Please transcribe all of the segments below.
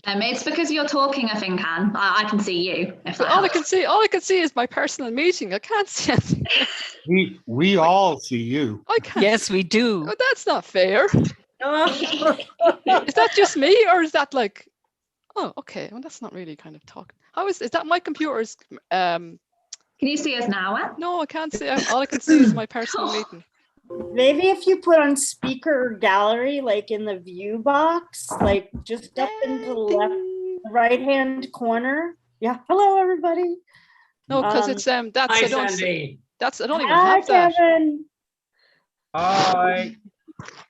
It's because you're talking, I think, Anne. I can see you. If that all helps. I can see is my personal meeting. I can't see anything. We all see you. I can't. Yes, we do. Oh, that's not fair. Is that just me, or is that like? Oh, okay. Well, that's not really kind of talking. How is that my computer's? Can you see us now, Anne? No, I can't see. All I can see is my personal meeting. Maybe if you put on speaker gallery, like in the view box, like just up into the left, right-hand corner. Yeah. Hello, everybody. No, because it's that's Hi, I don't Sandy. see. That's I don't even Hi, have that. Kevin. Hi.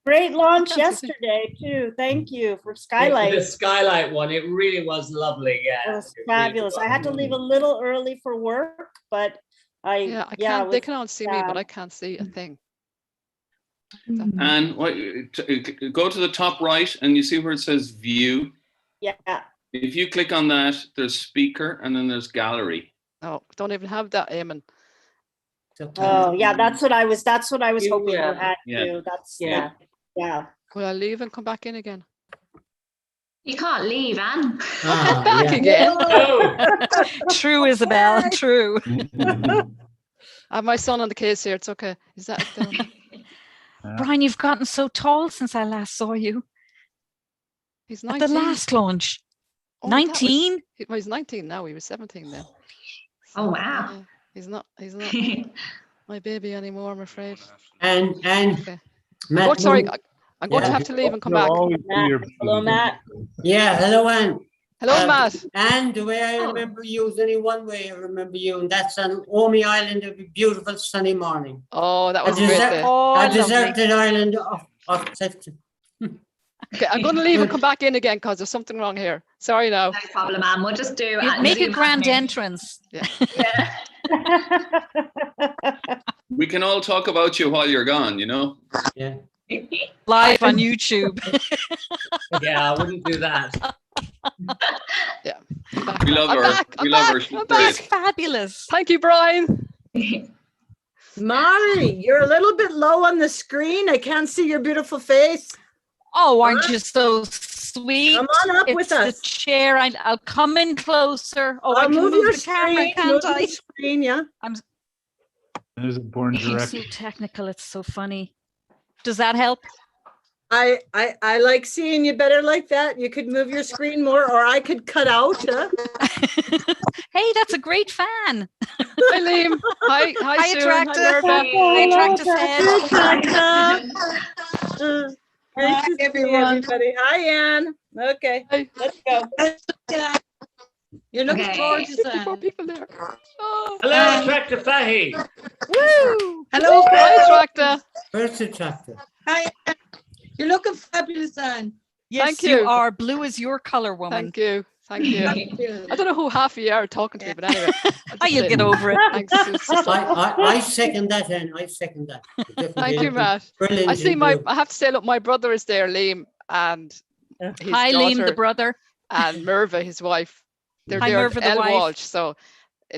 Great launch I can't see yesterday too. Thank you for The Skylight. skylight one, it really was lovely. Yeah. It was It really fabulous. I was. had to leave a little early for work, but Yeah, I can't. They it can all see me, but I can't see a thing. And go to the top right and you see where it says view. yeah. If you click on that, there's speaker and then there's gallery. No, don't even have that, Eamon. Oh yeah, that's what I was hoping you had Yeah. to. That's Yeah. yeah. Will I leave and come back in again? You can't leave, Anne. Back again. Oh, True, Isabel. True. I have my son on the case here. It's okay. Is that down? Brian, you've gotten so tall since I last saw you. He's At 19. the last launch. Oh, that was- 19? He's 19 now. He was 17 then. Oh, wow. He's not my baby anymore, I'm afraid. And Okay. Matt, Oh, sorry, I'm going to have to leave and come back. Matt. Hello, Matt. yeah, hello, Anne. Hello, Matt. And the way I remember you is only one way I remember you, and that's on Omi Island of a beautiful sunny morning. Oh, that was A a great desert- day. Oh, a lovely. deserted island of Clifton. Okay, I'm going to leave and come back in again because there's something wrong here. Sorry now. No problem, Anne. We'll just do Make a Zoom grand admin. entrance. Yeah. We can all talk about you while you're gone, you know? Yeah. Live on YouTube. yeah, I wouldn't do that. Yeah. We love I'm her. back, We I'm love her. back, She's I'm That's great. fabulous. Thank you, Brian. Mari, you're a little bit low on the screen. I can't see your beautiful face. Oh, aren't you so sweet? Come on up It's with the us. chair. I'll come in closer. Oh, I I'll can move move your the camera, screen. can't Move the I? screen, yeah. There's a born I'm direct. so technical. It's so funny. Does that help? I like seeing you better like that. You could move your screen more, or I could cut out. Huh? Hey, that's a great fan. Hi, Liam. Hi, Hi, Sue. Attracta. Hi, Merva. Hi, Attracta's head. Great to see everybody. Hi, Anne. Okay, Hi. let's go. You're looking Okay. gorgeous, 54 Anne. people there. Oh. Hello, Tractor Fahy. Woo! Hello, Hi, Tractor. First attractive. Hi, Anne. You're looking fabulous, Anne. Yes, Thank you you. are. Blue is your color, woman. Thank you. Thank you. Thank you. I don't know who half of you are talking to me, but anyway. Oh, you'll get over it. Thanks. It's just- I second that, Anne. I second that. Definitely Thank you, looking Matt. Brilliant. I see in my, blue. I have to say, look, my brother is there, Liam, and his Hi, Liam, the daughter, brother. and Merva, his wife. They're Hi, there Merva, at the El wife. Walsh. So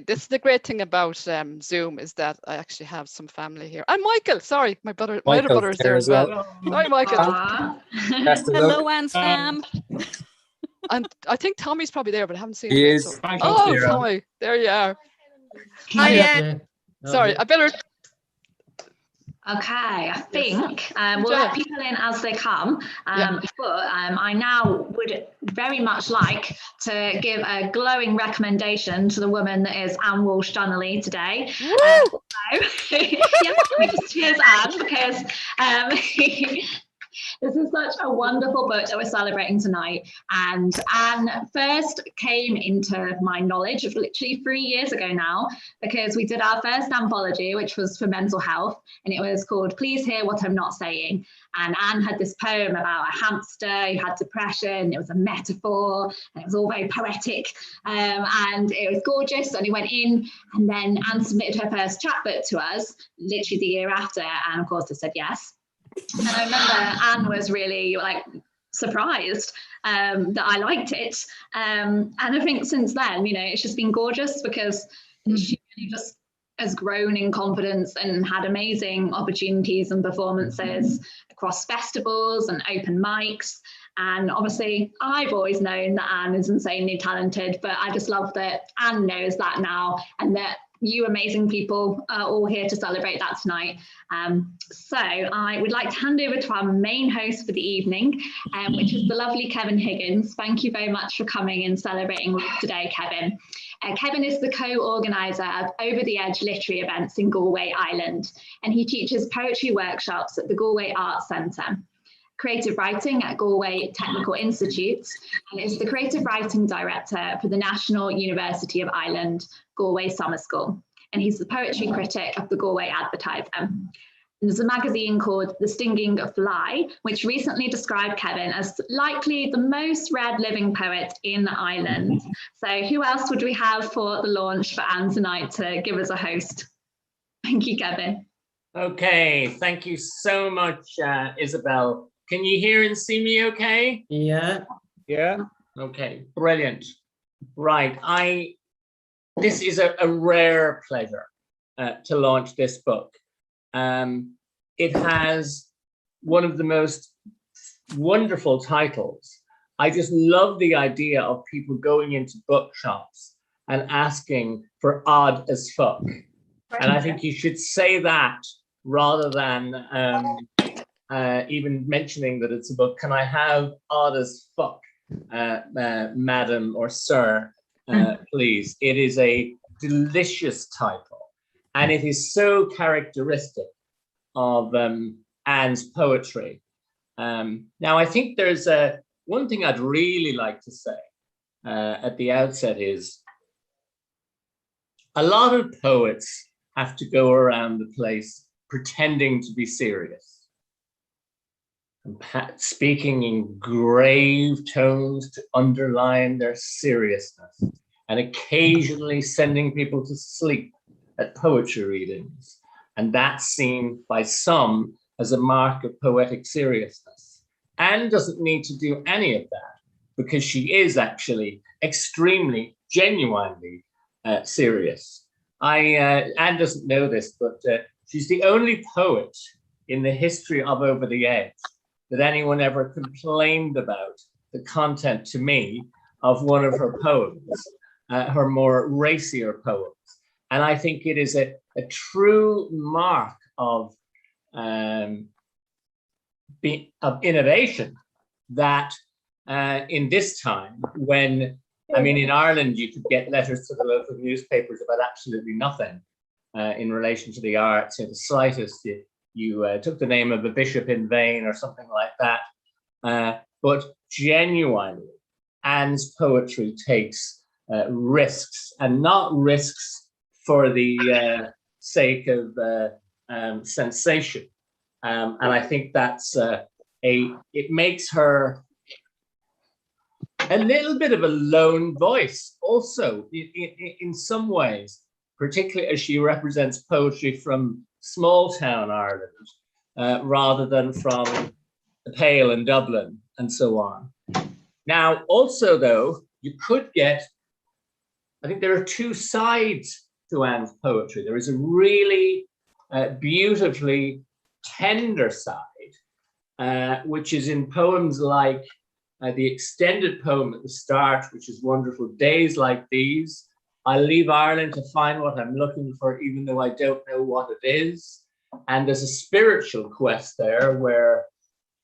this is the great thing about Zoom is that I actually have some family here. And Michael, sorry, my other brother is there as well. Sorry, Michael. Aw. Hello, Anne Sam. And I think Tommy's probably there, but I haven't seen He him. is. So. Thank Oh, you. Tommy, there you are. Hi, Anne. Yeah. Sorry, I better. Okay, I think we'll let people in as they come, Yeah. but I now would very much like to give a glowing recommendation to the woman that is Anne Walsh Donnelly today. So, yeah, let me just cheers Anne because this is such a wonderful book that we're celebrating tonight. And Anne first came into my knowledge literally 3 years ago now, because we did our first anthology, which was for mental health, and it was called Please Hear What I'm Not Saying. And Anne had this poem about a hamster who had depression. It was a metaphor, and it was all very poetic, and it was gorgeous. And we went in, and then Anne submitted her first chapbook to us, literally the year after, and of course I said yes. And I remember Anne was really like surprised that I liked it. And I think since then, you know, it's just been gorgeous because she really just has grown in confidence and had amazing opportunities and performances across festivals and open mics. And obviously, I've always known that Anne is insanely talented, but I just love that Anne knows that now, and that you amazing people are all here to celebrate that tonight. So I would like to hand over to our main host for the evening, which is the lovely Kevin Higgins. Thank you very much for coming and celebrating with us today, Kevin. Kevin is the co-organiser of Over the Edge literary events in Galway, Ireland, and he teaches poetry workshops at the Galway Arts Centre, creative writing at Galway Technical Institute, and is the creative writing director for the National University of Ireland Galway Summer School. And he's the poetry critic of the Galway Advertiser. And there's a magazine called The Stinging Fly, which recently described Kevin as likely the most read living poet in Ireland. So who else would we have for the launch for Anne tonight to give us a host? Thank you, Kevin. Okay, thank you so much, Isabel. Can you hear and see me okay? Yeah. Yeah. Okay, brilliant. Right, this is a rare pleasure to launch this book. It has one of the most wonderful titles. I just love the idea of people going into bookshops and asking for odd as fuck. And I think you should say that rather than even mentioning that it's a book. Can I have odd as fuck, madam or sir, please? It is a delicious title, and it is so characteristic of Anne's poetry. Now, I think there's one thing I'd really like to say at the outset is a lot of poets have to go around the place pretending to be serious, and speaking in grave tones to underline their seriousness, and occasionally sending people to sleep at poetry readings. And that's seen by some as a mark of poetic seriousness. Anne doesn't need to do any of that because she is actually extremely, genuinely serious. Anne doesn't know this, but she's the only poet in the history of Over the Edge that anyone ever complained about the content to me of one of her poems, her more racier poems. And I think it is a true mark of innovation that in this time when, I mean, in Ireland, you could get letters to the local newspapers about absolutely nothing in relation to the arts. The slightest, you took the name of a bishop in vain or something like that. But genuinely, Anne's poetry takes risks, and not risks for the sake of sensation. And I think that's it makes her a little bit of a lone voice also in some ways, particularly as she represents poetry from small town Ireland rather than from the Pale in Dublin and so on. Now, also though, you could get, I think there are two sides to Anne's poetry. There is a really beautifully tender side, which is in poems like the extended poem at the start, which is wonderful, Days Like These. I leave Ireland to find what I'm looking for, even though I don't know what it is. And there's a spiritual quest there where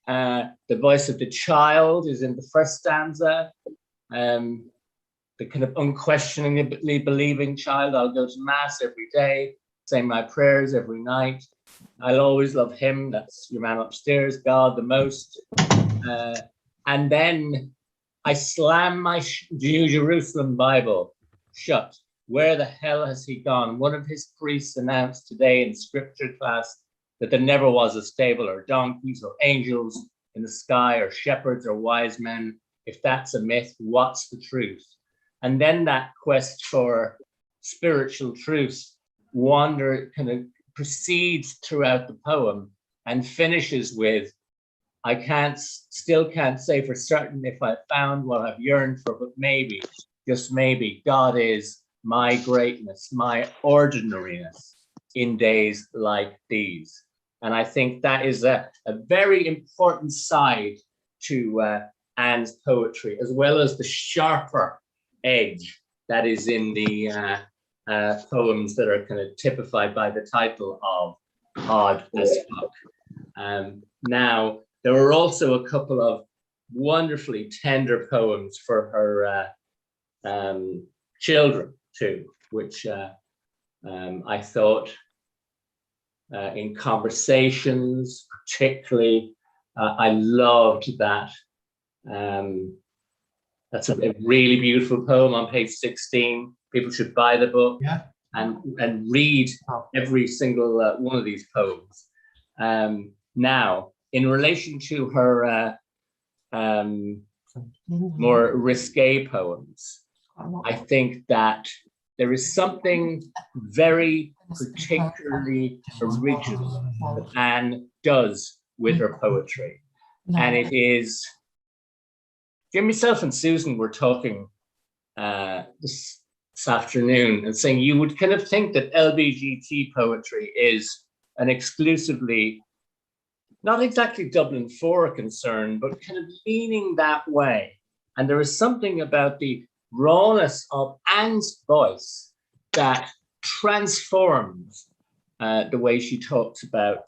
the voice of the child is in the first stanza. The kind of unquestioningly believing child. I'll go to mass every day, say my prayers every night. I'll always love him. That's your man upstairs, God the most. And then I slam my New Jerusalem Bible shut. Where the hell has he gone? One of his priests announced today in scripture class that there never was a stable or donkeys or angels in the sky or shepherds or wise men. If that's a myth, what's the truth? And then that quest for spiritual truth kind of proceeds throughout the poem and finishes with, I still can't say for certain if I found what I've yearned for, but maybe, just maybe, God is my greatness, my ordinariness in days like these. And I think that is a very important side to Anne's poetry, as well as the sharper edge that is in the poems that are kind of typified by the title of Odd as Fuck. Now, there were also a couple of wonderfully tender poems for her children too, which I thought in conversations, particularly, I loved that. That's a really beautiful poem on page 16. People should buy the book and read every single one of these poems. Now, in relation to her more risque poems, I think that there is something very particularly original that Anne does with her poetry. And it is, myself and Susan were talking this afternoon and saying you would kind of think that LBGT poetry is an exclusively, not exactly Dublin 4 concern, but kind of leaning that way. And there is something about the rawness of Anne's voice that transforms the way she talks about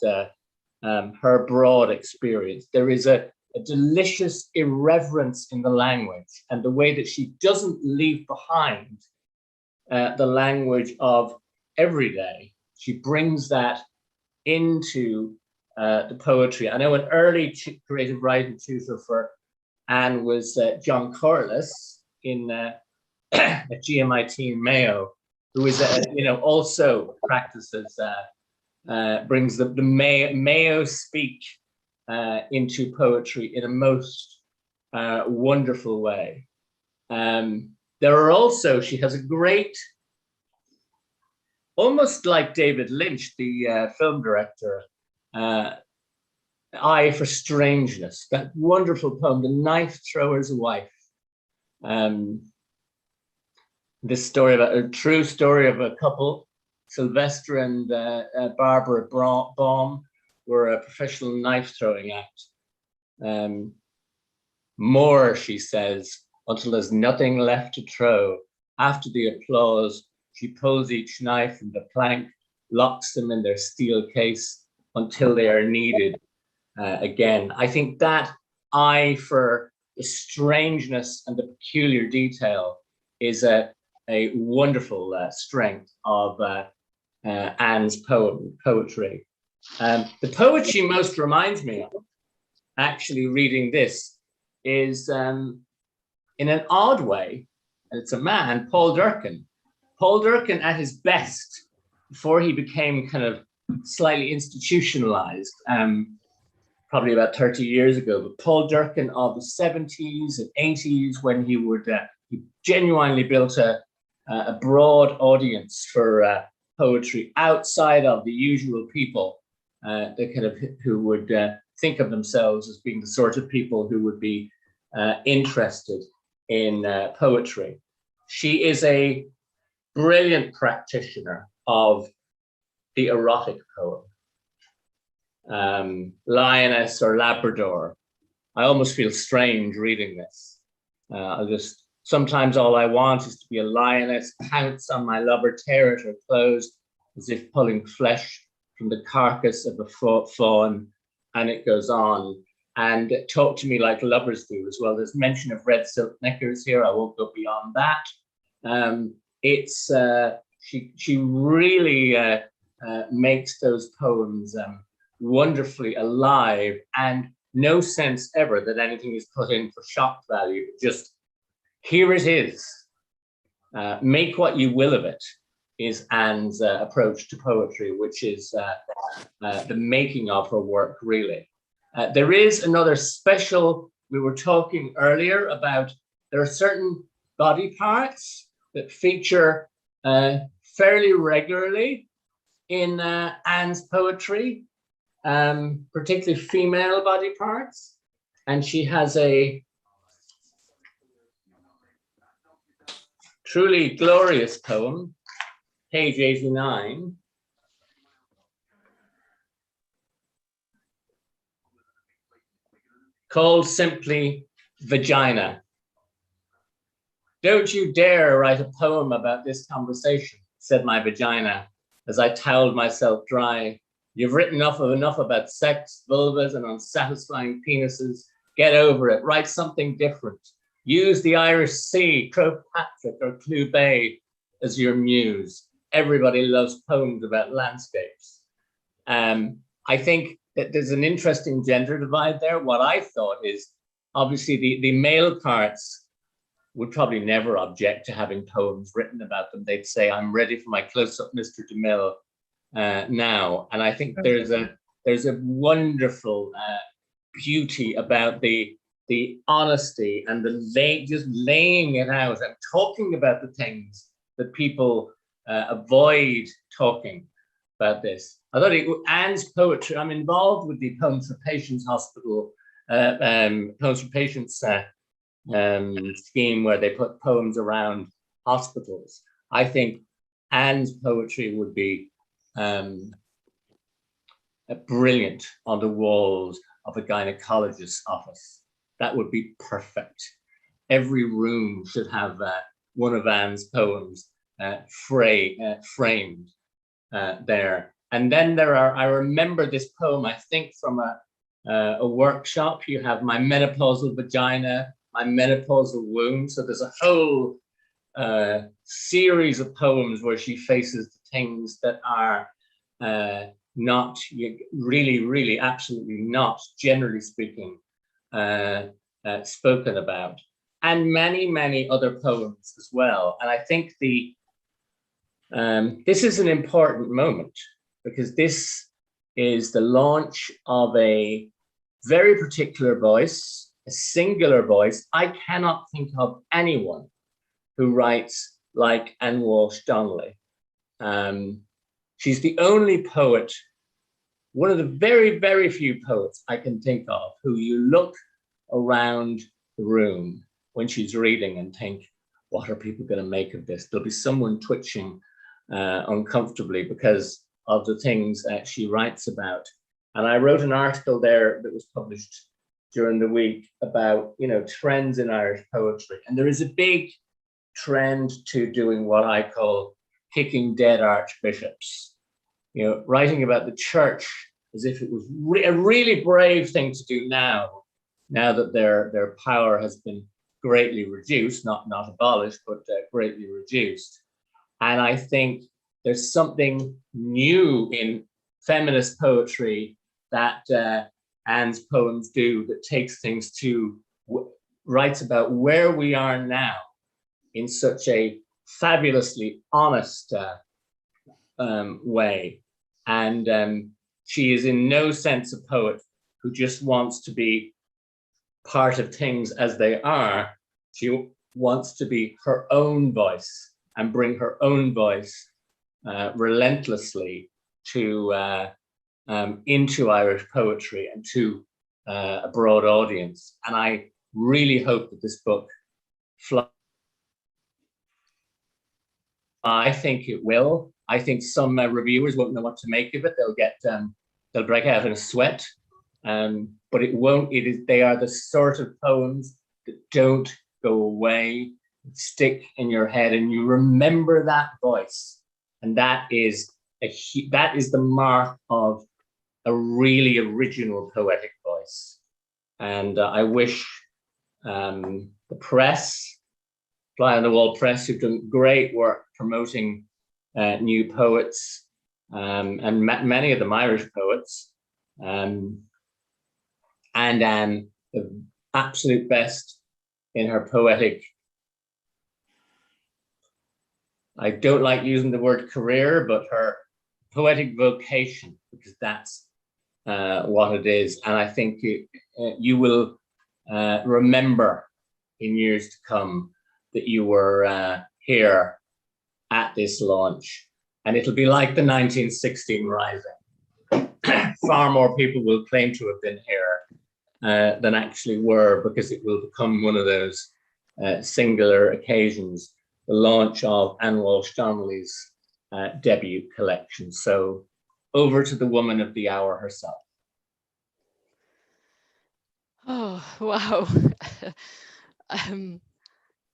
her broad experience. There is a delicious irreverence in the language and the way that she doesn't leave behind the language of everyday. She brings that into the poetry. I know an early creative writing tutor for Anne was John Corliss at GMIT in Mayo, who is also practices brings the Mayo speak into poetry in a most wonderful way. There are also, she has a great, almost like David Lynch, the film director, eye for strangeness. That wonderful poem, The Knife Thrower's Wife. This story about a true story of a couple, Sylvester and Barbara Baum, were a professional knife throwing act. More, she says, until there's nothing left to throw. After the applause, she pulls each knife from the plank, locks them in their steel case until they are needed again. I think that eye for the strangeness and the peculiar detail is a wonderful strength of Anne's poetry. The poet she most reminds me of, actually reading this, is in an odd way, it's a man, Paul Durcan. Paul Durcan at his best, before he became kind of slightly institutionalized, probably about 30 years ago, but Paul Durcan of the 70s and 80s, when he would, he genuinely built a broad audience for poetry outside of the usual people, the kind of who would think of themselves as being the sort of people who would be interested in poetry. She is a brilliant practitioner of the erotic poem. Lioness or Labrador. I almost feel strange reading this. Sometimes all I want is to be a lioness, pounce on my lover, tear at her clothes, as if pulling flesh from the carcass of a fawn, and it goes on. And talk to me like lovers do as well. There's mention of red silk knickers here. I won't go beyond that. She really makes those poems wonderfully alive, and no sense ever that anything is put in for shock value. Just here it is. Make what you will of it is Anne's approach to poetry, which is the making of her work, really. There is another special, we were talking earlier about, there are certain body parts that feature fairly regularly in Anne's poetry, particularly female body parts. And she has a truly glorious poem, page 89. Called simply Vagina. Don't you dare write a poem about this conversation, said my vagina, as I toweled myself dry. You've written enough about sex, vulvas, and unsatisfying penises. Get over it. Write something different. Use the Irish Sea, Croagh Patrick, or Clew Bay as your muse. Everybody loves poems about landscapes. I think that there's an interesting gender divide there. What I thought is, obviously, the male parts would probably never object to having poems written about them. They'd say, I'm ready for my close-up Mr. DeMille now. And I think there's a wonderful beauty about the honesty and just laying it out and talking about the things that people avoid talking about this. I thought Anne's poetry, I'm involved with the Poems for Patients Hospital, Poems for Patients scheme where they put poems around hospitals. I think Anne's poetry would be brilliant on the walls of a gynecologist's office. That would be perfect. Every room should have one of Anne's poems framed there. And then there are, I remember this poem, I think from a workshop. You have My Menopausal Vagina, My Menopausal Womb. So there's a whole series of poems where she faces the things that are not really, absolutely not, generally speaking, spoken about. And many other poems as well. And I think this is an important moment because this is the launch of a very particular voice, a singular voice. I cannot think of anyone who writes like Anne Walsh Donnelly. She's the only poet, one of the very few poets I can think of who you look around the room when she's reading and think, what are people going to make of this? There'll be someone twitching uncomfortably because of the things that she writes about. And I wrote an article there that was published during the week about, trends in Irish poetry. And there is a big trend to doing what I call kicking dead archbishops, writing about the church as if it was a really brave thing to do now that their power has been greatly reduced, not abolished, but greatly reduced. And I think there's something new in feminist poetry that Anne's poems do that takes things to, writes about where we are now in such a fabulously honest way. And she is in no sense a poet who just wants to be part of things as they are. She wants to be her own voice and bring her own voice relentlessly to into Irish poetry and to a broad audience. And I really hope that this book flies. I think it will. I think some reviewers won't know what to make of it. They'll break out in a sweat. But it won't. They are the sort of poems that don't go away, stick in your head, and you remember that voice. And that is the mark of a really original poetic voice. And I wish the press, Fly on the Wall Press, who've done great work promoting new poets, and many of them Irish poets, and the absolute best in her poetic, I don't like using the word career, but her poetic vocation, because that's what it is. And I think you will remember in years to come that you were here at this launch. And it'll be like the 1916 Rising. Far more people will claim to have been here than actually were, because it will become one of those singular occasions, the launch of Anne Walsh Donnelly's debut collection. So over to the woman of the hour herself. Oh, wow.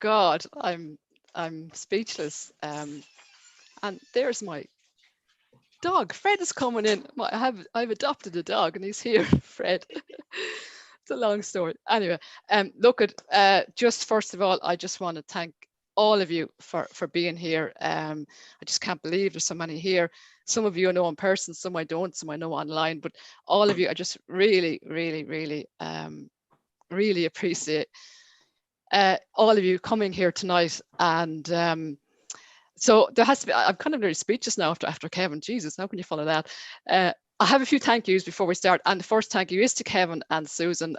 God, I'm speechless. And there's my dog. Fred is coming in. I've adopted a dog and he's here, Fred. It's a long story. Anyway, look at just first of all, I just want to thank all of you for being here. I just can't believe there's so many here. Some of you I know in person, some I don't, some I know online, but all of you, I just really, really, really, really appreciate all of you coming here tonight. And so there has to be, I'm kind of very speechless now after Kevin. Jesus, how can you follow that? I have a few thank yous before we start. And the first thank you is to Kevin and Susan.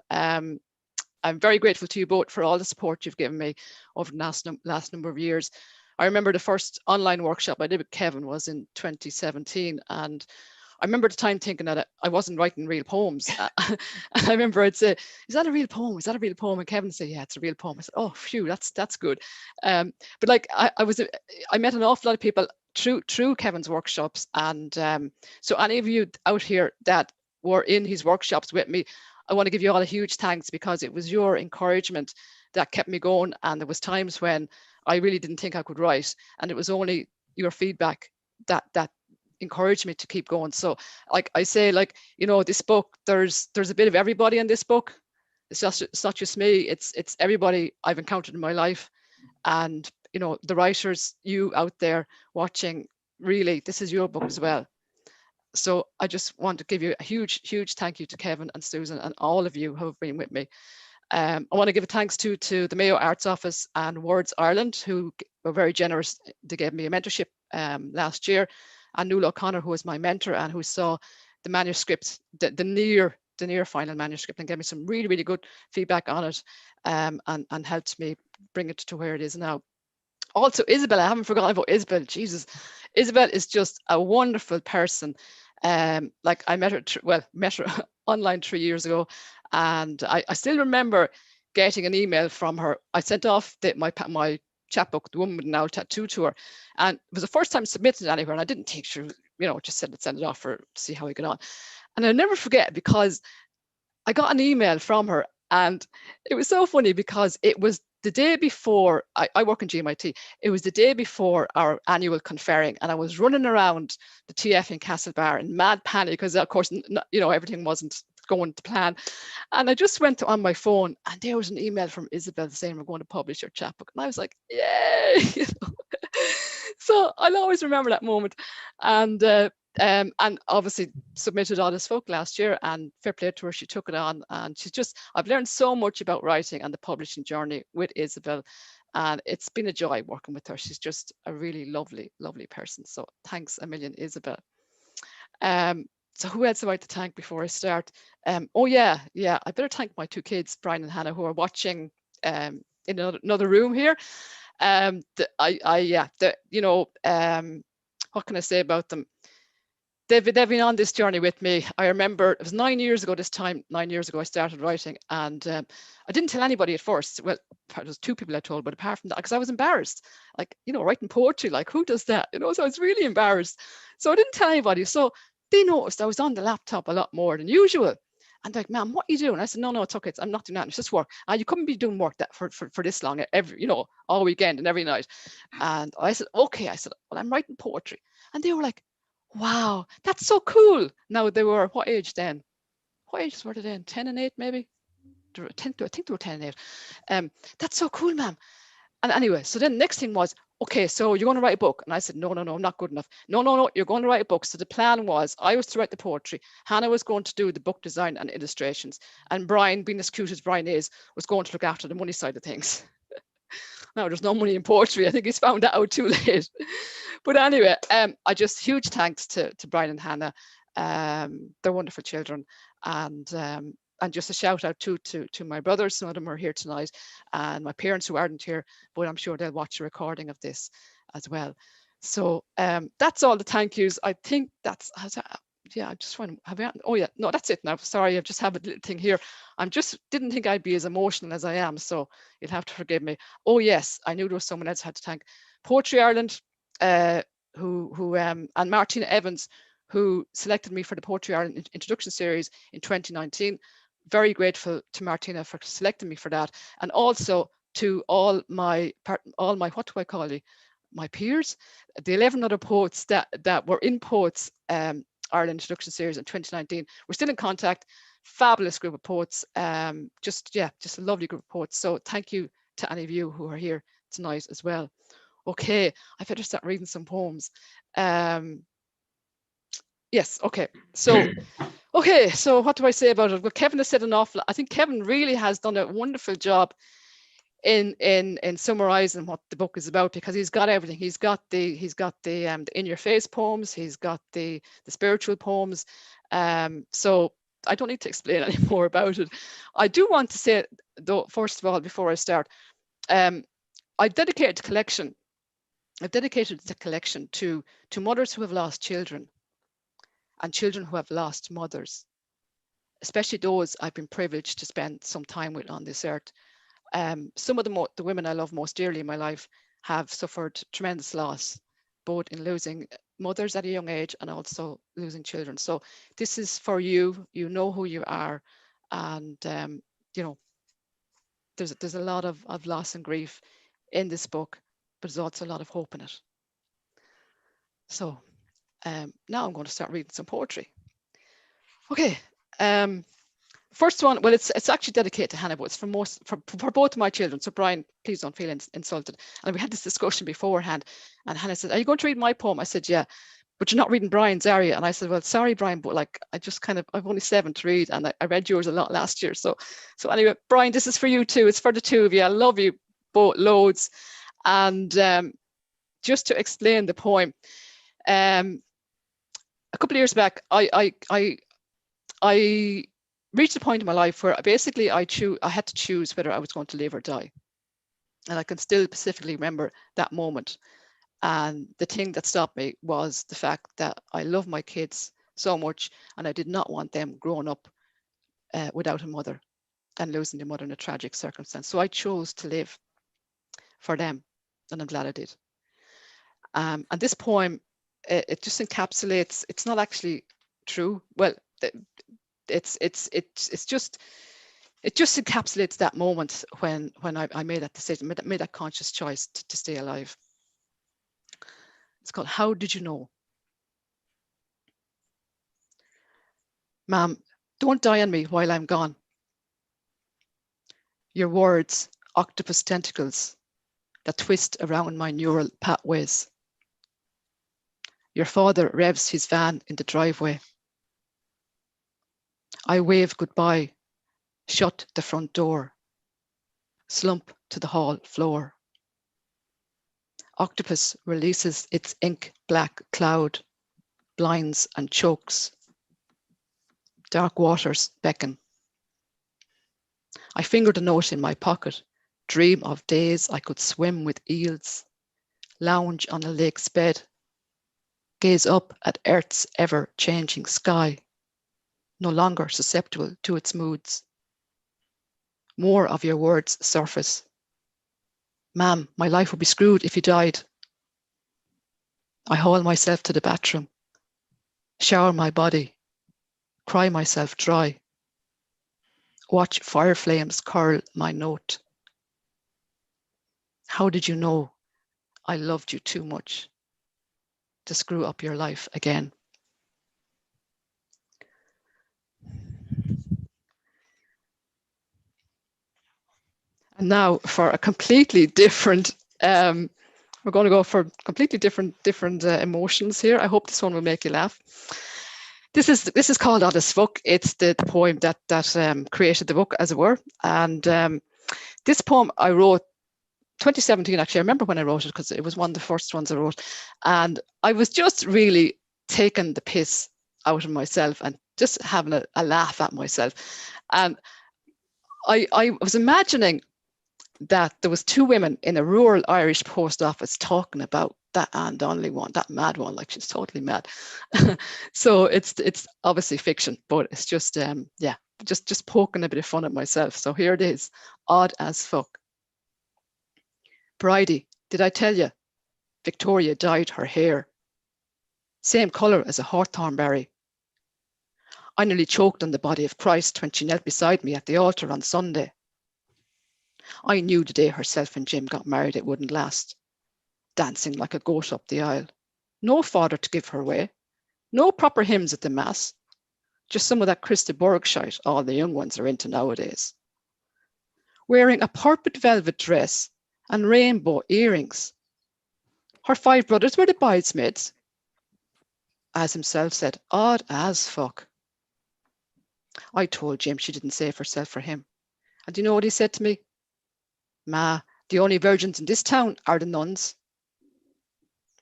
I'm very grateful to you both for all the support you've given me over the last number of years. I remember the first online workshop I did with Kevin was in 2017. And I remember at the time thinking that I wasn't writing real poems. And I remember I'd say, is that a real poem? Is that a real poem? And Kevin would say, yeah, it's a real poem. I said, oh, phew, that's good. But like I met an awful lot of people through Kevin's workshops. And so any of you out here that were in his workshops with me, I want to give you all a huge thanks, because it was your encouragement that kept me going. And there was times when I really didn't think I could write. And it was only your feedback that encouraged me to keep going. So like I say, like, you know, this book, there's a bit of everybody in this book. It's not just me, it's everybody I've encountered in my life. And, you know, the writers, you out there watching, really, this is your book as well. So I just want to give you a huge thank you to Kevin and Susan and all of you who have been with me. I want to give a thanks to the Mayo Arts Office and Words Ireland, who were very generous. They gave me a mentorship last year, and Nuala O'Connor, who was my mentor and who saw the manuscript, the near final manuscript, and gave me some really good feedback on it, and helped me bring it to where it is now. Also, Isabel, I haven't forgotten about Isabel. Jesus, Isabel is just a wonderful person. Like I met her online 3 years ago, and I still remember getting an email from her. I sent off my chapbook, The Woman with an Owl Tattoo, to her, and it was the first time submitted anywhere, and I didn't think she, you know, just said send it off for to see how we get on. And I'll never forget, because I got an email from her, and it was so funny because it was the day before, I work in GMIT, it was the day before our annual conferring, and I was running around the TF in Castlebar in mad panic because, of course, you know, everything wasn't going to plan. And I just went on my phone, and there was an email from Isabel saying, we're going to publish your chapbook. And I was like, yay! You know? So I'll always remember that moment. And obviously submitted all this folk last year, and fair play to her, she took it on, and she's just, I've learned so much about writing and the publishing journey with Isabel, and it's been a joy working with her. She's just a really lovely person. So thanks a million, Isabel. So who else have I to thank before I start? Oh yeah, I better thank my two kids, Brian and Hannah, who are watching in another room here. You know, what can I say about them? They've been on this journey with me. I remember it was 9 years ago this time, 9 years ago I started writing, and I didn't tell anybody at first. Well, there was two people I told, but apart from that, because I was embarrassed, like, you know, writing poetry, like who does that? You know, so I was really embarrassed. So I didn't tell anybody. So they noticed I was on the laptop a lot more than usual. And like, ma'am, what are you doing? I said, no, it's okay. I'm not doing that. It's just work. You couldn't be doing work that for this long, every, you know, all weekend and every night. And I said, okay. I said, well, I'm writing poetry. And they were like, wow, that's so cool. Now they were, what age then? What ages were they then? 10 and 8 maybe? I think they were 10 and 8. That's so cool, ma'am. And anyway, so then the next thing was, okay, so you're going to write a book. And I said, no, I'm not good enough. No, you're going to write a book. So the plan was, I was to write the poetry, Hannah was going to do the book design and illustrations, and Brian, being as cute as Brian is, was going to look after the money side of things. Now there's no money in poetry. I think he's found that out too late. But anyway, I just huge thanks to Brian and Hannah. They're wonderful children, and just a shout out to my brothers. Some of them are here tonight, and my parents who aren't here, but I'm sure they'll watch a recording of this as well. So that's all the thank yous. I think that's, yeah, I'm just trying to have it. Oh yeah, no, that's it now. Sorry, I just have a little thing here. Didn't think I'd be as emotional as I am, so you'll have to forgive me. Oh yes, I knew there was someone else I had to thank. Poetry Ireland, who and Martina Evans, who selected me for the Poetry Ireland introduction series in 2019. very grateful to Martina for selecting me for that, and also to all my what do I call you, my peers, the 11 other poets that were in Poets Ireland Introduction Series in 2019. We're still in contact. Fabulous group of poets. Just a lovely group of poets. So thank you to any of you who are here tonight as well. Okay, I better start reading some poems. Yes, okay. So what do I say about it? Well, Kevin has said an awful lot. I think Kevin really has done a wonderful job in summarizing what the book is about, because he's got everything. He's got the in your face poems, he's got the spiritual poems. So I don't need to explain any more about it. I do want to say, though, first of all, before I start, I've dedicated the collection to mothers who have lost children and children who have lost mothers, especially those I've been privileged to spend some time with on this earth. Some of the women I love most dearly in my life have suffered tremendous loss, both in losing mothers at a young age and also losing children. So this is for you. You know who you are, and you know, there's a lot of loss and grief in this book, but there's also a lot of hope in it. So now I'm going to start reading some poetry. Okay. First one, well, it's actually dedicated to Hannah, but it's for both of my children. So Brian, please don't feel insulted. And we had this discussion beforehand, and Hannah said, "Are you going to read my poem?" I said, "Yeah, but you're not reading Brian's, are you?" And I said, "Well, sorry, Brian, but like I'm only 7 to read, and I read yours a lot last year. So anyway, Brian, this is for you too. It's for the two of you. I love you both loads." And just to explain the poem, a couple of years back, I reached a point in my life where basically I had to choose whether I was going to live or die. And I can still specifically remember that moment. And the thing that stopped me was the fact that I love my kids so much, and I did not want them growing up without a mother and losing their mother in a tragic circumstance. So I chose to live for them, and I'm glad I did. And this poem, it just encapsulates, it's not actually true. Well, it just encapsulates that moment when I made that decision, made that conscious choice to stay alive. It's called How Did You Know? Ma'am, don't die on me while I'm gone. Your words, octopus tentacles that twist around my neural pathways. Your father revs his van in the driveway. I wave goodbye, shut the front door, slump to the hall floor. Octopus releases its ink black cloud, blinds and chokes. Dark waters beckon. I finger the note in my pocket, dream of days I could swim with eels, lounge on a lake's bed, gaze up at Earth's ever-changing sky, no longer susceptible to its moods. More of your words surface. Ma'am, my life would be screwed if you died. I haul myself to the bathroom, shower my body, cry myself dry, watch fire flames curl my note. How did you know I loved you too much to screw up your life again? And now for a completely different, we're going to go for completely different emotions here. I hope this one will make you laugh. This is called Odd as Fuck. It's the poem that created the book, as it were. And this poem I wrote 2017, actually. I remember when I wrote it because it was one of the first ones I wrote. And I was just really taking the piss out of myself and just having a laugh at myself. And I was imagining that there was 2 women in a rural Irish post office talking about that Anne Donnelly one, that mad one, like she's totally mad. So it's obviously fiction, but it's just yeah, just poking a bit of fun at myself. So here it is, Odd as Fuck. Bridie, did I tell you? Victoria dyed her hair, same colour as a hawthorn berry. I nearly choked on the body of Christ when she knelt beside me at the altar on Sunday. I knew the day herself and Jim got married it wouldn't last. Dancing like a goat up the aisle. No father to give her way. No proper hymns at the mass. Just some of that Christa Borg shite all the young ones are into nowadays. Wearing a purple velvet dress and rainbow earrings. Her 5 brothers were the bridesmaids. As himself said, odd as fuck. I told Jim she didn't save herself for him. And do you know what he said to me? Ma, the only virgins in this town are the nuns.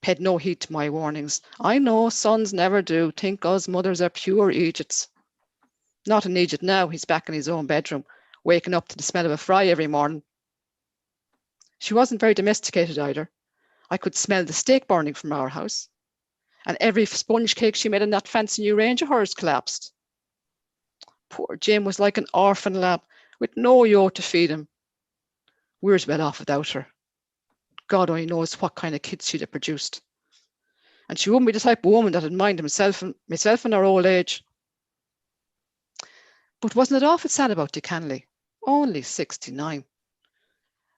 Paid no heed to my warnings. I know sons never do. Think us mothers are pure Egypts. Not in Egypt now. He's back in his own bedroom, waking up to the smell of a fry every morning. She wasn't very domesticated either. I could smell the steak burning from our house. And every sponge cake she made in that fancy new range of hers collapsed. Poor Jim was like an orphan lamb with no yo to feed him. We were well off without her. God only knows what kind of kids she'd have produced. And she wouldn't be the type of woman that'd mind myself in her old age. But wasn't it awful sad about Dick Hanley? Only 69.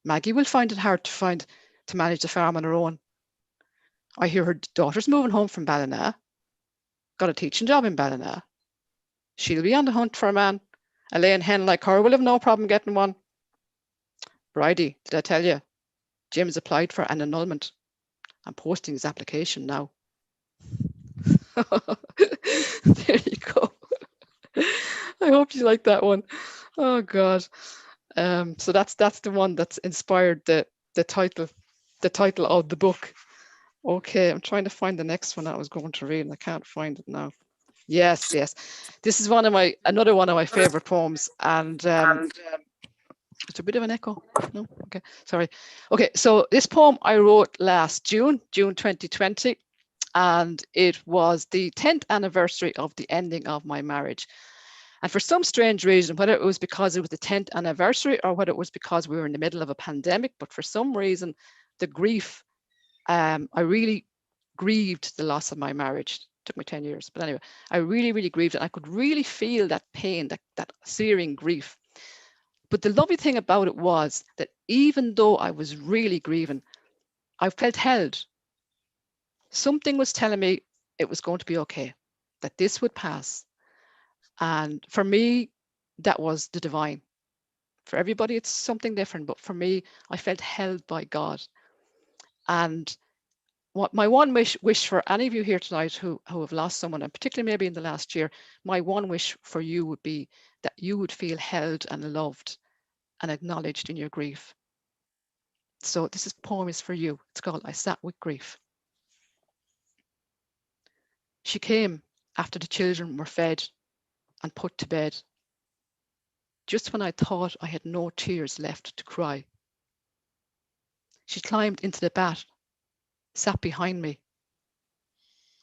Maggie will find it hard to manage the farm on her own. I hear her daughter's moving home from Ballina. Got a teaching job in Ballina. She'll be on the hunt for a man. A laying hen like her will have no problem getting one. Bridie, did I tell you? Jim's applied for an annulment. I'm posting his application now. There you go. I hope you like that one. Oh God. So that's the one that's inspired the title of the book. Okay, I'm trying to find the next one I was going to read and I can't find it now. Yes. This is another one of my favorite poems, and it's a bit of an echo. No, okay, sorry. Okay, so this poem I wrote last June 2020, and it was the 10th anniversary of the ending of my marriage. And for some strange reason, whether it was because it was the 10th anniversary or whether it was because we were in the middle of a pandemic, but for some reason, the grief, I really grieved the loss of my marriage. It took me 10 years, but anyway, I really, really grieved it. I could really feel that pain, that searing grief. But the lovely thing about it was that even though I was really grieving, I felt held. Something was telling me it was going to be okay, that this would pass. And for me, that was the divine. For everybody, it's something different. But for me, I felt held by God. And what my one wish for any of you here tonight who have lost someone, and particularly maybe in the last year, my one wish for you would be that you would feel held and loved and acknowledged in your grief. So this poem is for you. It's called I Sat with Grief. She came after the children were fed and put to bed, just when I thought I had no tears left to cry. She climbed into the bath, sat behind me.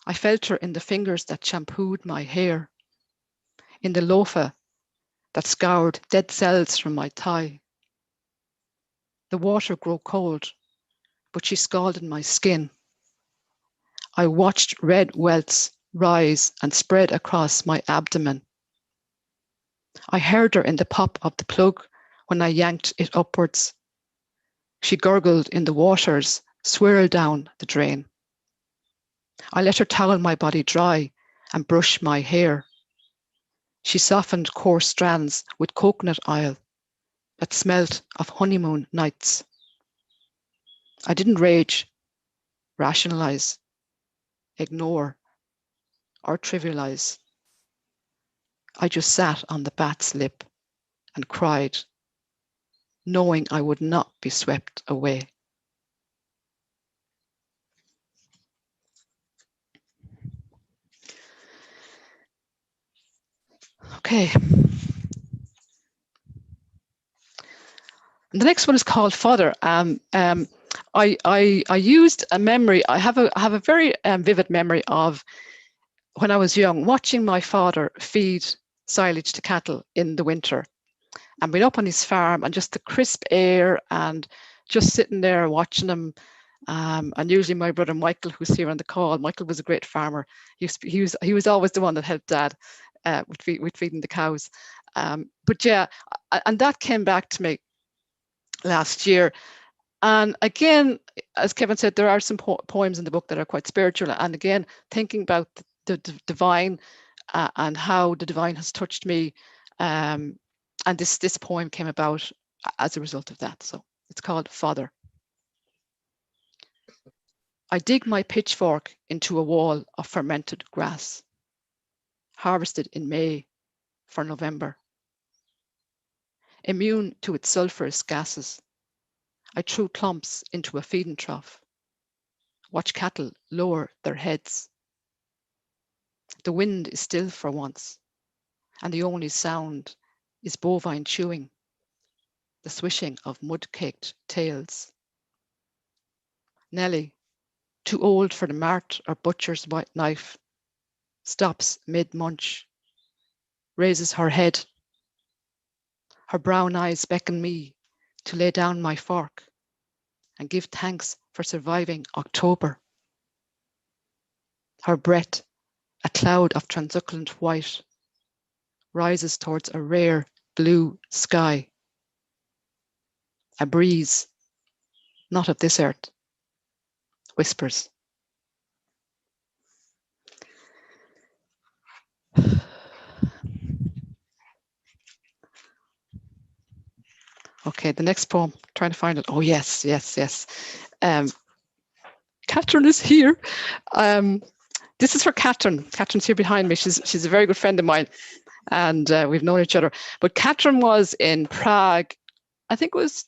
I felt her in the fingers that shampooed my hair, in the loofah that scoured dead cells from my thigh. The water grew cold, but she scalded my skin. I watched red welts rise and spread across my abdomen. I heard her in the pop of the plug when I yanked it upwards. She gurgled in the waters, swirled down the drain. I let her towel my body dry and brush my hair. She softened coarse strands with coconut oil that smelt of honeymoon nights. I didn't rage, rationalize, ignore, or trivialize. I just sat on the bat's lip and cried, knowing I would not be swept away. Okay. The next one is called Father. I used a memory. I have a very vivid memory of when I was young, watching my father feed silage to cattle in the winter, and being up on his farm and just the crisp air and just sitting there watching him. And usually my brother Michael, who's here on the call, Michael was a great farmer. He was always the one that helped Dad. with feeding the cows. But yeah, and that came back to me last year. And again, as Kevin said, there are some poems in the book that are quite spiritual. And again, thinking about the divine and how the divine has touched me. And this poem came about as a result of that. So it's called Father. I dig my pitchfork into a wall of fermented grass, harvested in May for November. Immune to its sulphurous gases, I threw clumps into a feeding trough. Watch cattle lower their heads. The wind is still for once, and the only sound is bovine chewing, the swishing of mud-caked tails. Nelly, too old for the mart or butcher's white knife, stops mid-munch, raises her head. Her brown eyes beckon me to lay down my fork and give thanks for surviving October. Her breath, a cloud of translucent white, rises towards a rare blue sky. A breeze, not of this earth, whispers. Okay, the next poem, trying to find it. Oh, yes. Catherine is here. This is for Catherine. Catherine's here behind me. She's a very good friend of mine, and we've known each other. But Catherine was in Prague, I think it was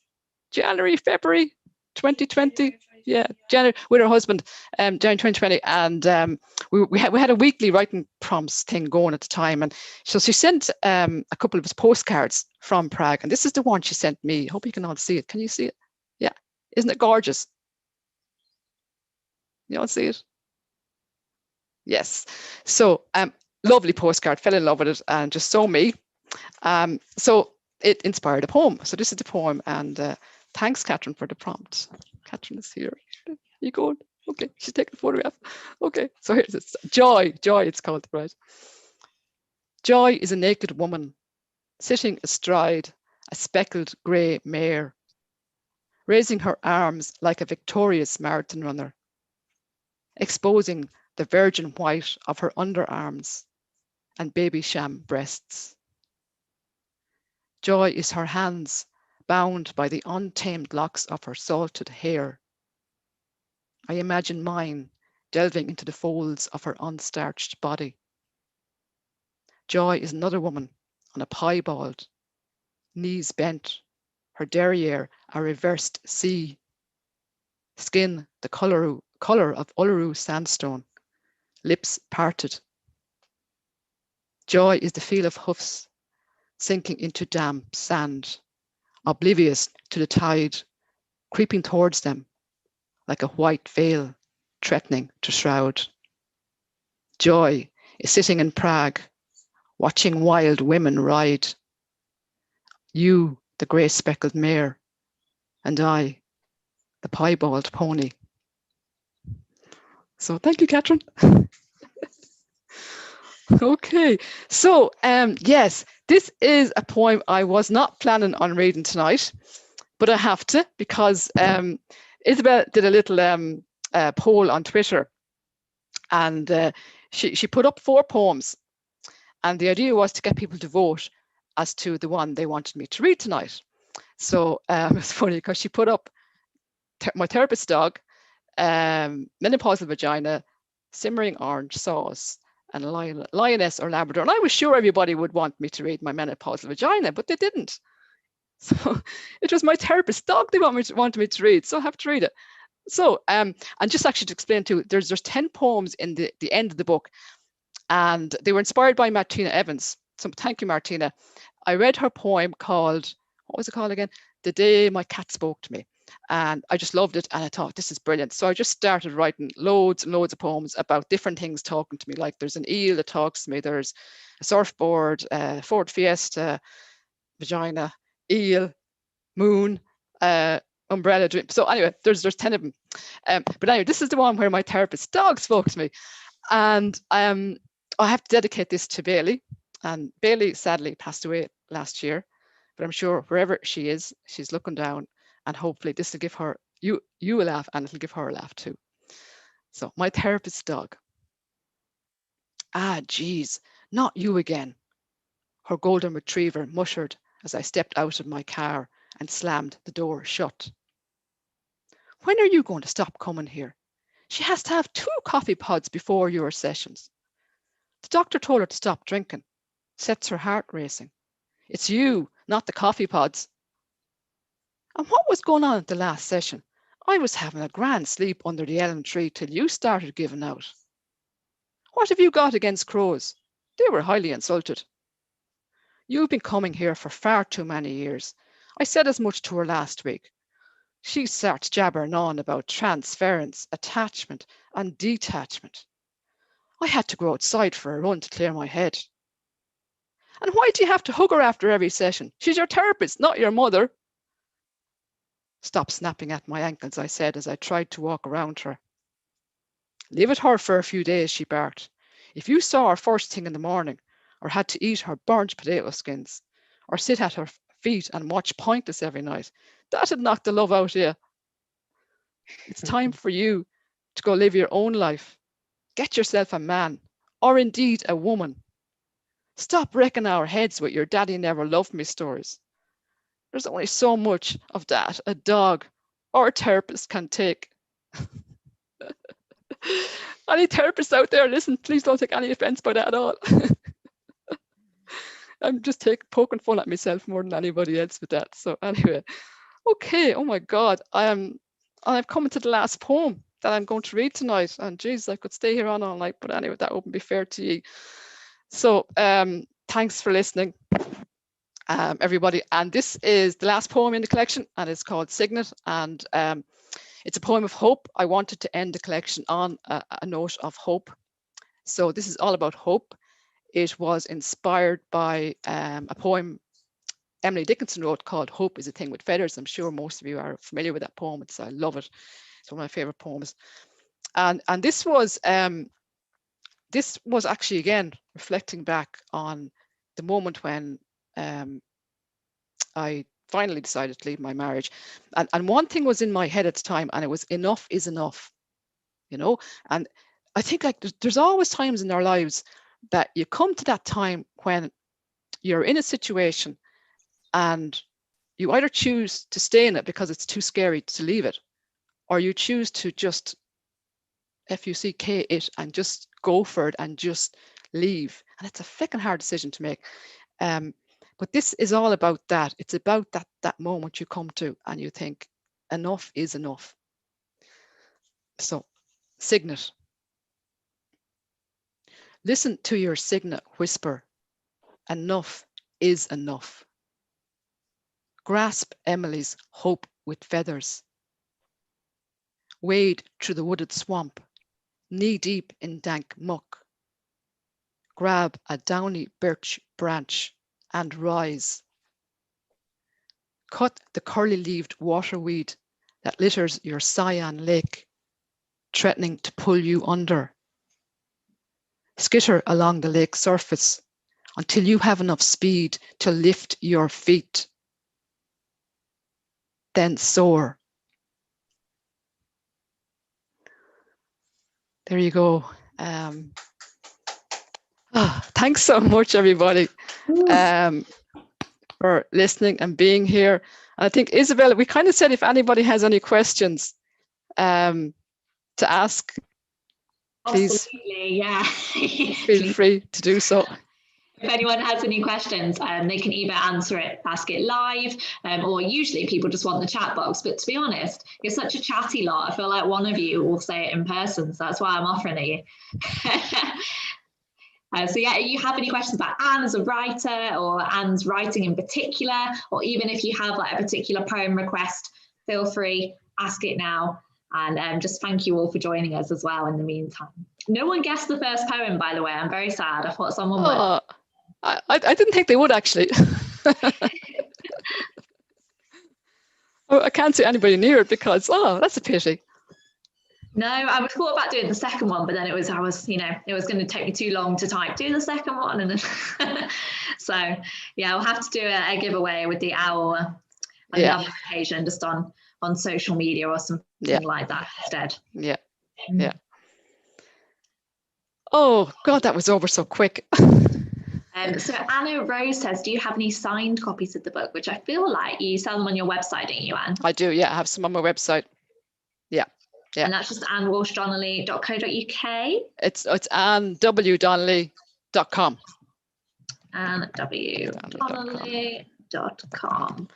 January, February 2020. Yeah, January, with her husband, January 2020, and we had a weekly writing prompts thing going at the time, and so she sent a couple of postcards from Prague, and this is the one she sent me. Hope you can all see it. Can you see it? Yeah, isn't it gorgeous? You all see it? Yes. So lovely postcard. Fell in love with it and just so me. So it inspired a poem. So this is the poem, and thanks, Catherine, for the prompt. Catherine is here. You going? Okay, she's taking a photograph. Okay, so here's it. Joy, it's called, right? Joy is a naked woman sitting astride a speckled grey mare, raising her arms like a victorious marathon runner, exposing the virgin white of her underarms and baby sham breasts. Joy is her hands bound by the untamed locks of her salted hair. I imagine mine delving into the folds of her unstarched body. Joy is another woman on a piebald, knees bent, her derriere a reversed C, skin the colour of Uluru sandstone, lips parted. Joy is the feel of hoofs sinking into damp sand, oblivious to the tide, creeping towards them like a white veil threatening to shroud. Joy is sitting in Prague, watching wild women ride. You, the grey speckled mare, and I, the piebald pony. So thank you, Catherine. Okay, so yes, this is a poem I was not planning on reading tonight, but I have to because Isabel did a little poll on Twitter, and she put up 4 poems, and the idea was to get people to vote as to the one they wanted me to read tonight. So it's funny because she put up My Therapist's Dog, Menopausal Vagina, Simmering Orange Sauce, and Lioness or Labrador. And I was sure everybody would want me to read My Menopausal Vagina, but they didn't. So it was My Therapist's Dog they wanted me to read, so I have to read it. So and just actually to explain too, there's 10 poems in the end of the book, and they were inspired by Martina Evans. So thank you, Martina. I read her poem called, what was it called again? The Day My Cat Spoke to Me. And I just loved it, and I thought, this is brilliant. So I just started writing loads and loads of poems about different things talking to me. Like there's an eel that talks to me, there's a surfboard, Ford Fiesta, vagina, eel, moon, umbrella dream. So anyway, there's 10 of them. But anyway, this is the one where My Therapist's Dog spoke to me. And I have to dedicate this to Bailey. And Bailey sadly passed away last year, but I'm sure wherever she is, she's looking down, and hopefully this will give her, you a laugh, and it'll give her a laugh too. So my therapist's dog. Ah, geez, not you again. Her golden retriever muttered as I stepped out of my car and slammed the door shut. When are you going to stop coming here? She has to have 2 coffee pods before your sessions. The doctor told her to stop drinking. Sets her heart racing. It's you, not the coffee pods. And what was going on at the last session? I was having a grand sleep under the elm tree till you started giving out. What have you got against crows? They were highly insulted. You've been coming here for far too many years. I said as much to her last week. She starts jabbering on about transference, attachment, and detachment. I had to go outside for a run to clear my head. And why do you have to hug her after every session? She's your therapist, not your mother. Stop snapping at my ankles, I said as I tried to walk around her. Leave it her for a few days, she barked. If you saw her first thing in the morning, or had to eat her burnt potato skins, or sit at her feet and watch Pointless every night, that'd knock the love out of you. It's time for you to go live your own life. Get yourself a man, or indeed a woman. Stop wrecking our heads with your daddy never loved me stories. There's only so much of that a dog or a therapist can take. Any therapists out there, listen, please don't take any offense by that at all. I'm just poking fun at myself more than anybody else with that. So anyway, okay, oh my God, I've come to the last poem that I'm going to read tonight. And geez, I could stay here on all night, but anyway, that wouldn't be fair to you. So thanks for listening, everybody. And this is the last poem in the collection, and it's called Signet. And it's a poem of hope. I wanted to end the collection on a note of hope. So this is all about hope. It was inspired by a poem Emily Dickinson wrote called Hope is a Thing with Feathers. I'm sure most of you are familiar with that poem. I love it. It's one of my favorite poems. And this was actually, again, reflecting back on the moment when I finally decided to leave my marriage. And one thing was in my head at the time, and it was enough is enough, you know? And I think like there's always times in our lives that you come to that time when you're in a situation and you either choose to stay in it because it's too scary to leave it, or you choose to just F-U-C-K it and just go for it and just leave. And it's a flipping hard decision to make. But this is all about that. It's about that moment you come to and you think, enough is enough. So, Signet. Listen to your signet whisper. Enough is enough. Grasp Emily's hope with feathers. Wade through the wooded swamp, knee deep in dank muck. Grab a downy birch branch and rise. Cut the curly-leaved waterweed that litters your cyan lake, threatening to pull you under. Skitter along the lake surface until you have enough speed to lift your feet. Then soar. There you go. Thanks so much, everybody, for listening and being here. And I think, Isabel, we kind of said if anybody has any questions to ask, please yeah. feel free to do so. If anyone has any questions, they can either ask it live, or usually people just want the chat box. But to be honest, you're such a chatty lot. I feel like one of you will say it in person. So that's why I'm offering it you. So yeah, if you have any questions about Anne as a writer or Anne's writing in particular, or even if you have like a particular poem request, feel free, ask it now. And just thank you all for joining us as well in the meantime. No one guessed the first poem, by the way. I'm very sad. I thought someone would. I didn't think they would, actually. I can't see anybody near it because, that's a pity. No, I was thought about doing the second one, but then it was going to take me too long to type. Do the second one, and then so yeah, I'll have to do a giveaway with the owl on another occasion, just on social media or something like that instead. Yeah, yeah. Oh God, that was over so quick. So Anna Rose says, do you have any signed copies of the book? Which I feel like you sell them on your website, don't you, Anne? I do, yeah. I have some on my website. Yeah. Yeah. And that's just annewalshdonnelly.co.uk. It's annewdonnelly.com. annewdonnelly.com.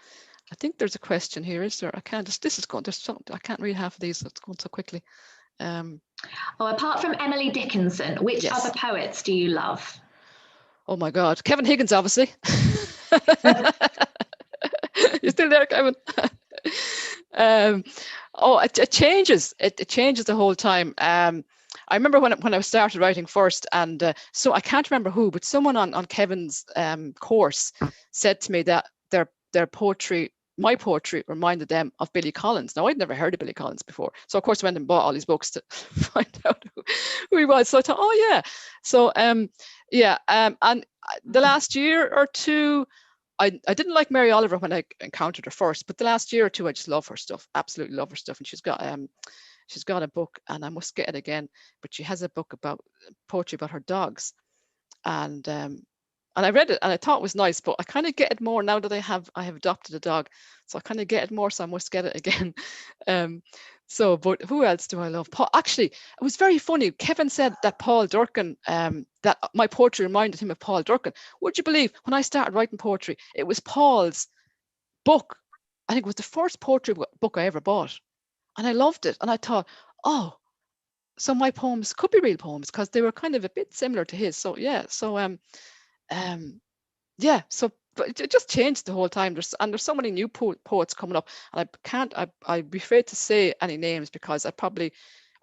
I think there's a question here, is there? I can't just, this is going, there's some, I can't read half of these, it's going so quickly. Apart from Emily Dickinson, which other poets do you love? Oh my God, Kevin Higgins, obviously. You still there, Kevin? It changes. It changes the whole time. I remember when I started writing first, and so I can't remember who, but someone on Kevin's course said to me that their poetry, my poetry, reminded them of Billy Collins. Now, I'd never heard of Billy Collins before, so of course I went and bought all these books to find out who he was. So I thought, oh yeah. So and the last year or two, I didn't like Mary Oliver when I encountered her first, but the last year or two, I just love her stuff. Absolutely love her stuff. And she's got a book, and I must get it again. But she has a book about poetry about her dogs, and I read it and I thought it was nice. But I kind of get it more now that I have adopted a dog, so I kind of get it more. So I must get it again. But who else do I love? Paul, actually, it was very funny. Kevin said that Paul Durkin, that my poetry reminded him of Paul Durkin. Would you believe when I started writing poetry, it was Paul's book. I think it was the first poetry book I ever bought. And I loved it. And I thought, oh, so my poems could be real poems because they were kind of a bit similar to his. So yeah, but it just changed the whole time. There's so many new poets coming up, and I'd be afraid to say any names because I'd probably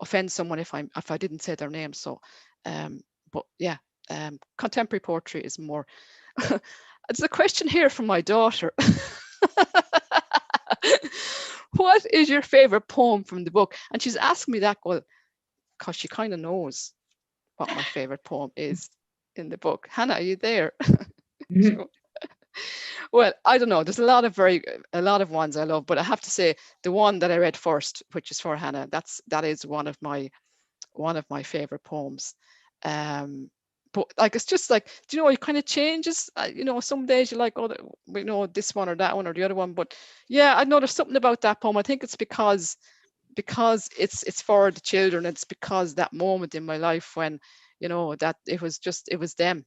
offend someone if I didn't say their names. So, but yeah, contemporary poetry is more. There's a question here from my daughter. What is your favorite poem from the book? And she's asking me that, well, because she kind of knows what my favorite poem is in the book. Hannah, are you there? Well, I don't know. There's a lot of ones I love, but I have to say the one that I read first, which is for Hannah, that is one of my favorite poems. But like it's just like, do you know, it kind of changes. Some days you like, this one or that one or the other one. But yeah, I know there's something about that poem. I think it's because it's for the children. It's because that moment in my life when, that it was them.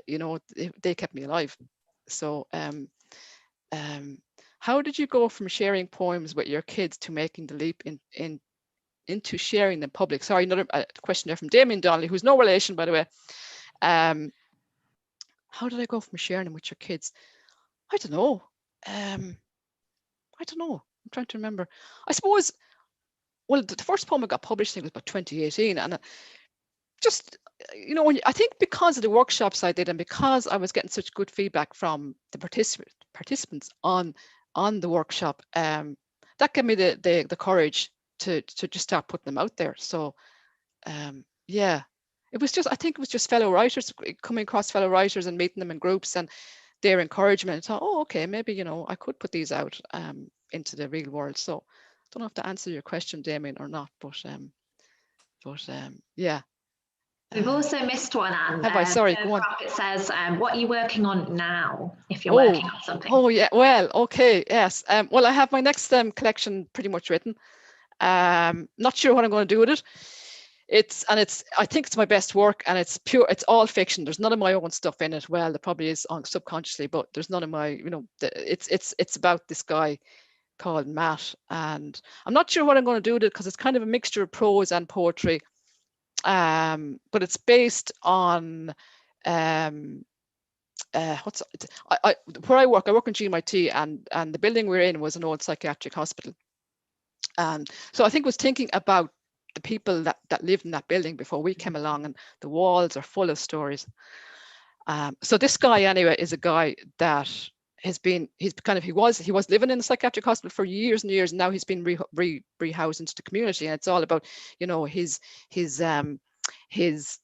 They kept me alive. So how did you go from sharing poems with your kids to making the leap into sharing them public? Sorry, another question there from Damien Donnelly, who's no relation, by the way. How did I go from sharing them with your kids? I don't know. I'm trying to remember. I suppose, well, the first poem I got published, I think, was about 2018, and I think because of the workshops I did and because I was getting such good feedback from the participants on the workshop, that gave me the courage to just start putting them out there. So yeah, I think it was just fellow writers, coming across fellow writers and meeting them in groups and their encouragement. I thought, oh, okay, maybe I could put these out into the real world. So I don't know if to answer your question, Damien, or not, but yeah. We've also missed one, Anne. Have I? Sorry, go on. It says, what are you working on now, if you're working on something? Oh, yeah. Well, okay, yes. Well, I have my next collection pretty much written. Not sure what I'm going to do with it. I think it's my best work, and it's all fiction. There's none of my own stuff in it. Well, there probably is subconsciously, but there's none of my, it's about this guy called Matt, and I'm not sure what I'm going to do with it because it's kind of a mixture of prose and poetry. But it's based on where I work in GMIT, and the building we're in was an old psychiatric hospital. And so I think was thinking about the people that lived in that building before we came along, and the walls are full of stories. So this guy anyway is a guy that he's he was living in a psychiatric hospital for years and years, and now he's been rehoused into the community, and it's all about, you know, his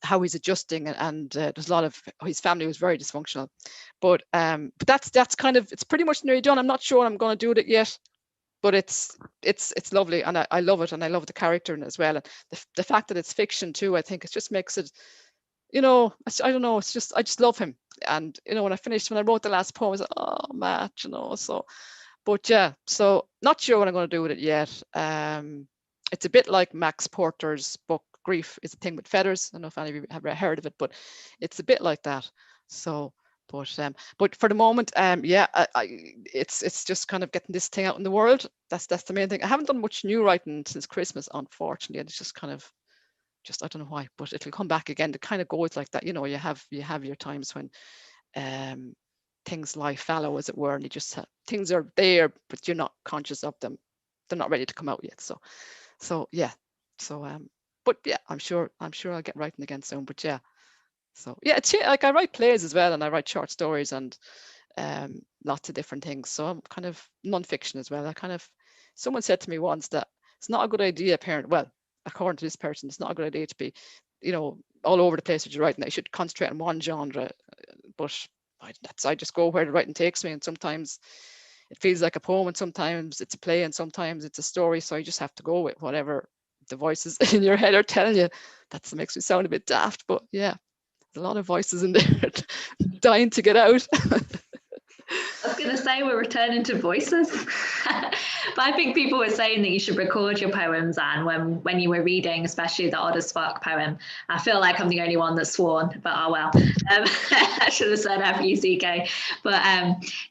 how he's adjusting, and there's a lot of, his family was very dysfunctional, but that's kind of, it's pretty much nearly done. I'm not sure I'm going to do it yet, but it's lovely, and I love it, and I love the character as well, and the fact that it's fiction too, I think it just makes it, you know, I don't know, it's just, I just love him. And you know, when I wrote the last poem, I was like, oh Matt, you know, so, but yeah, so not sure what I'm going to do with it yet. It's a bit like Max Porter's book Grief is a Thing with Feathers. I don't know if any of you have heard of it, but it's a bit like that. So but for the moment, yeah, it's just kind of getting this thing out in the world. That's the main thing. I haven't done much new writing since Christmas, unfortunately. It's just kind of, I don't know why, but it'll come back again. It kind of goes like that, you know. You have your times when things lie fallow, as it were, and you just things are there, but you're not conscious of them. They're not ready to come out yet. So yeah. So but yeah, I'm sure I'll get writing again soon. But yeah. So yeah, it's like I write plays as well, and I write short stories and lots of different things. So I'm kind of non-fiction as well. Someone said to me once that it's not a good idea, well, according to this person, it's not a good idea to be, you know, all over the place with your writing. I should concentrate on one genre, but I just go where the writing takes me, and sometimes it feels like a poem, and sometimes it's a play, and sometimes it's a story. So I just have to go with whatever the voices in your head are telling you. That makes me sound a bit daft, but yeah, there's a lot of voices in there dying to get out. I was going to say we're returning to voices, but I think people were saying that you should record your poems, and when you were reading, especially the Odd as Fuck poem. I feel like I'm the only one that's sworn, but oh well. I should have said FUCK. But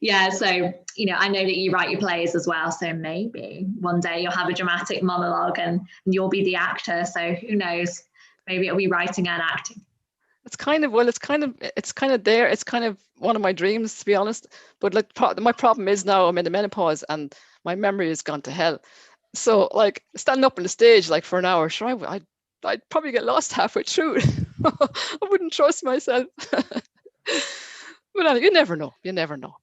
yeah, so, you know, I know that you write your plays as well, so maybe one day you'll have a dramatic monologue and you'll be the actor. So who knows? Maybe it'll be writing and acting. It's kind of there. It's kind of one of my dreams, to be honest. But like my problem is now I'm in the menopause and my memory has gone to hell. So like standing up on the stage like for an hour, sure, I'd probably get lost halfway through. I wouldn't trust myself. But you never know. You never know.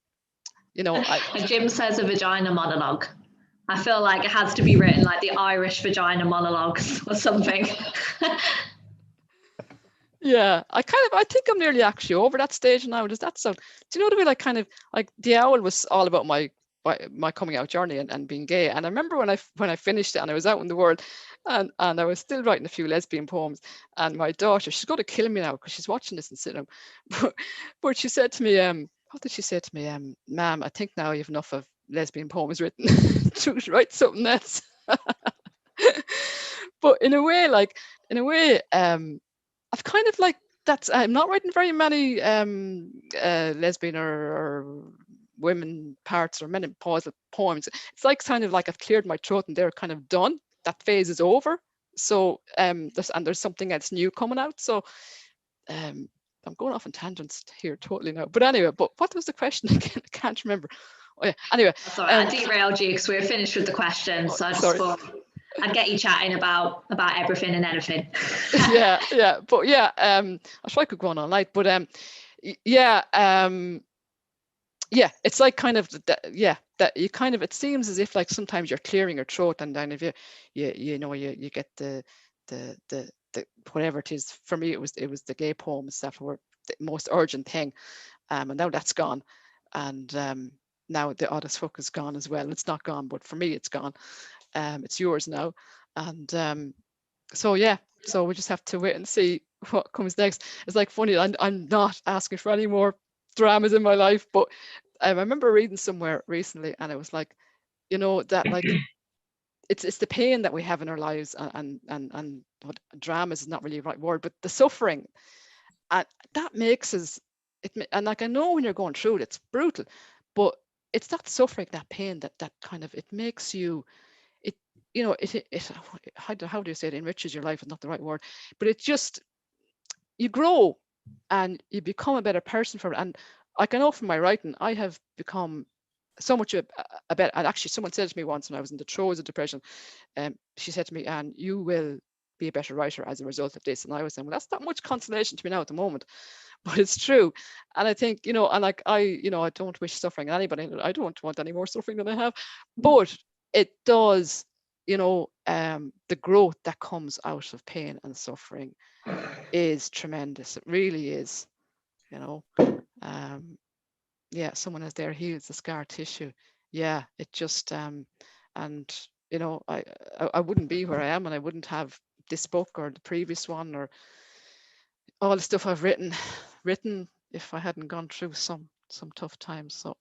You know. Jim says a vagina monologue. I feel like it has to be written like the Irish vagina monologues or something. Yeah, I think I'm nearly actually over that stage now. Does that sound? Do you know the way, like, kind of like The Owl was all about my coming out journey and being gay. And I remember when I finished it and I was out in the world, and I was still writing a few lesbian poems. And my daughter, she's going to kill me now because she's watching this and sitting. But she said to me, what did she say to me? Ma'am, I think now you've enough of lesbian poems written to write something else. But in a way, I've kind of like I'm not writing very many lesbian or women parts or menopausal poems. It's like kind of like I've cleared my throat and they're kind of done. That phase is over. So there's something else new coming out. So I'm going off on tangents here totally now. But anyway, but what was the question again? I can't remember. Oh yeah. Anyway, sorry, I derailed you because we were finished with the questions. So I just thought I'd get you chatting about everything and anything. yeah, but yeah, I try to go on all night, but yeah, it's like kind of that you kind of, it seems as if like sometimes you're clearing your throat, and then if you get the whatever it is. For me, it was the gay poems that were the most urgent thing, and now that's gone, and now the Odd as Fuck is gone as well. It's not gone, but for me, it's gone. It's yours now, and so yeah, so we just have to wait and see what comes next. It's like funny, I'm not asking for any more dramas in my life, but I remember reading somewhere recently, and it was like, you know, that like it's the pain that we have in our lives, and what dramas is not really the right word, but the suffering, and that makes us and like I know when you're going through it, it's brutal, but it's that suffering, that pain, that kind of, it makes you, you know, how do you say it, enriches your life is not the right word, but it just, you grow and you become a better person for it. And like I know from my writing, I have become so much a better, and actually someone said to me once when I was in the throes of depression, she said to me, "Anne, you will be a better writer as a result of this. And I was saying, well, that's not much consolation to me now at the moment, but it's true. And I think, you know, and like I don't wish suffering on anybody. I don't want any more suffering than I have, but it does, you know, the growth that comes out of pain and suffering is tremendous. It really is, you know. Yeah, someone as there heals the scar tissue. Yeah, it just and you know, I wouldn't be where I am, and I wouldn't have this book or the previous one or all the stuff I've written if I hadn't gone through some tough times. So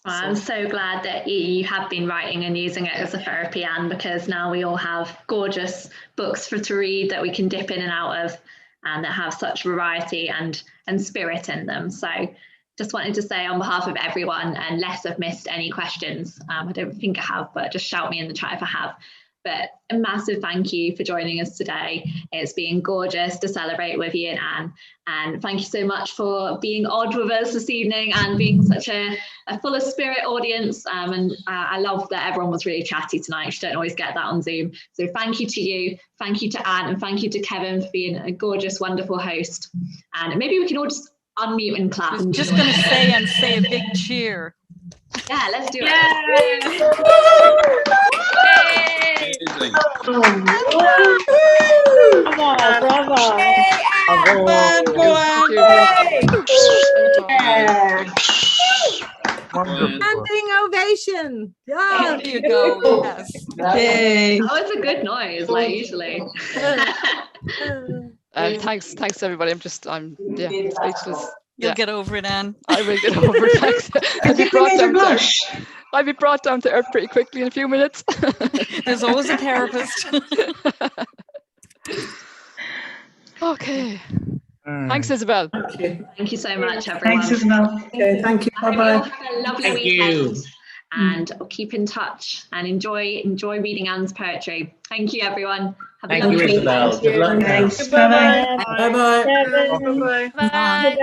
I'm so glad that you have been writing and using it as a therapy, Anne, because now we all have gorgeous books to read that we can dip in and out of, and that have such variety and spirit in them. So just wanted to say on behalf of everyone, unless I've missed any questions, I don't think I have, but just shout me in the chat if I have. But a massive thank you for joining us today. It's been gorgeous to celebrate with you and Anne. And thank you so much for being odd with us this evening and being such a full of spirit audience. I love that everyone was really chatty tonight. You don't always get that on Zoom. So thank you to you, thank you to Anne, and thank you to Kevin for being a gorgeous, wonderful host. And maybe we can all just unmute and clap. I was just going to say a big cheer. Yeah, let's do it. Amazing. Standing ovation. Yeah. There you go. Yes. Yay. Oh, it's a good noise, like usually. Thanks everybody. I'm speechless. You'll get over it, Anne. I will get over it. Thanks. I'll be brought down to earth pretty quickly in a few minutes. There's always a therapist. Okay. Thanks, Isabel. Thank you so much, everyone. Thanks, Isabel. Okay, thank you. I hope you all have a lovely Thank weekend. you. And keep in touch and enjoy reading Anne's poetry. Thank you, everyone. Have a Thank you, lovely Isabel. Good luck. Thanks. Bye-bye. Bye-bye. Kevin. Bye-bye. Bye. Bye.